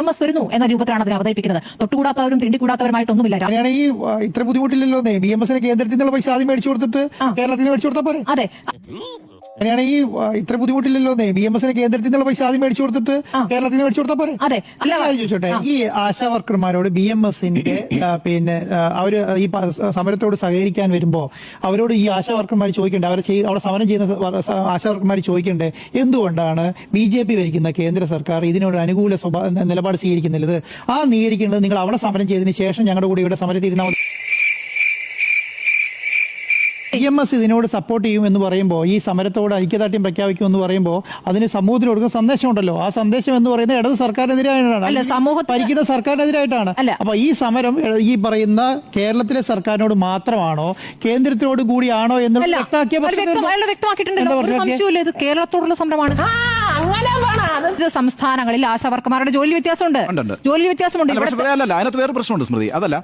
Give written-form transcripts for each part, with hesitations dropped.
BMS വരുന്നു എന്ന രൂപത്തിലാണ് അതിനെ അവതരിപ്പിക്കുന്നത്. തൊട്ടുകൂടാത്തവരും തിണ്ടിക്കൂടാത്തവരുമായിട്ടൊന്നുമില്ല. ഈ ഇത്ര ബുദ്ധിമുട്ടില്ലല്ലോ. BMSന് കേന്ദ്രത്തിൽ നിന്നുള്ള പൈസ ആദ്യം മേടിച്ചു കൊടുത്തിട്ട് കേരളത്തിന് മേടിച്ചു കൊടുത്താൽ പോരെ? അതെ, അങ്ങനെയാണ് ഈ ഇത്ര ബുദ്ധിമുട്ടില്ലല്ലോ. BMSന് കേന്ദ്രത്തിൽ നിന്നുള്ള പൈസ ആദ്യം മേടിച്ചു കൊടുത്തിട്ട് കേരളത്തിന് മേടിച്ചു കൊടുത്താൽ പോരെ? അതെ. ചോദിച്ചോട്ടെ, ഈ ആശാ വർക്കർമാരോട് BMSന്റെ പിന്നെ അവര് ഈ സമരത്തോട് സഹകരിക്കാൻ വരുമ്പോ അവരോട് ഈ ആശാ വർക്കർമാർ ചോദിക്കണ്ടേ, അവിടെ സമരം ചെയ്യുന്ന ആശാ വർക്കർമാർ ചോദിക്കണ്ടേ, എന്തുകൊണ്ടാണ് BJP ഭരിക്കുന്ന കേന്ദ്ര സർക്കാർ ഇതിനോട് അനുകൂല നിലപാട് സ്വീകരിക്കുന്നില്ലത്? ആ നീകരിക്കേണ്ടത് നിങ്ങൾ അവിടെ സമരം ചെയ്തതിന് ശേഷം ഞങ്ങളുടെ കൂടെ ഇവിടെ സമരത്തിരുന്നാൽ മതി. BMS ഇതിനോട് സപ്പോർട്ട് ചെയ്യും എന്ന് പറയുമ്പോൾ, ഈ സമരത്തോട് ഐക്യദാർഢ്യം പ്രഖ്യാപിക്കും എന്ന് പറയുമ്പോൾ അതിന് സമൂഹത്തിന് കൊടുക്കുന്ന സന്ദേശം ഉണ്ടല്ലോ. ആ സന്ദേശം എന്ന് പറയുന്നത് ഇടത് സർക്കാരിനെതിരായിട്ടാണ്, ഭരിക്കുന്ന സർക്കാരിനെതിരായിട്ടാണ്. അപ്പൊ ഈ സമരം ഈ പറയുന്ന കേരളത്തിലെ സർക്കാരിനോട് മാത്രമാണോ കേന്ദ്രത്തിനോട് കൂടിയാണോ എന്നുള്ള വ്യക്തമാക്കിയിട്ടുണ്ട്. കേരളത്തോടുള്ള സമരമാണ്. സംസ്ഥാനങ്ങളിൽ ആശാവർക്കർമാരുടെ ജോലി വ്യത്യാസമുണ്ട്. അതിനകത്ത് വേറെ പ്രശ്നമുണ്ട് സ്മൃതി. അതല്ല,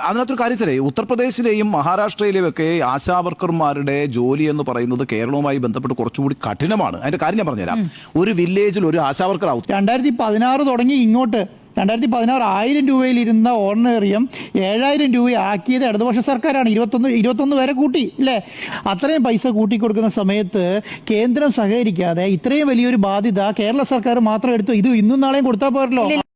അതിനകത്തൊരു കാര്യം, ഉത്തർപ്രദേശിലെയും മഹാരാഷ്ട്രയിലെയും ഒക്കെ ആശാവർക്കർമാരുടെ ജോലി എന്ന് പറയുന്നത് കേരളവുമായി ബന്ധപ്പെട്ട് കുറച്ചുകൂടി കഠിനമാണ്. അതിന്റെ കാര്യം ഞാൻ പറഞ്ഞുതരാം. ഒരു വില്ലേജിൽ ഒരു ആശാവർക്കർ 2016 തുടങ്ങി ഇങ്ങോട്ട് 2016 1000 രൂപയിലിരുന്ന ഓർഡിനറിയം 7000 രൂപ ആക്കിയത് ഇടതുപക്ഷ സർക്കാരാണ്. 21 വരെ കൂട്ടി, അല്ലേ? അത്രയും പൈസ കൂട്ടിക്കൊടുക്കുന്ന സമയത്ത് കേന്ദ്രം സഹകരിക്കാതെ ഇത്രയും വലിയൊരു ബാധ്യത കേരള സർക്കാർ മാത്രം എടുത്തു. ഇത് ഇന്നും നാളെയും കൊടുത്താൽ പോരല്ലോ.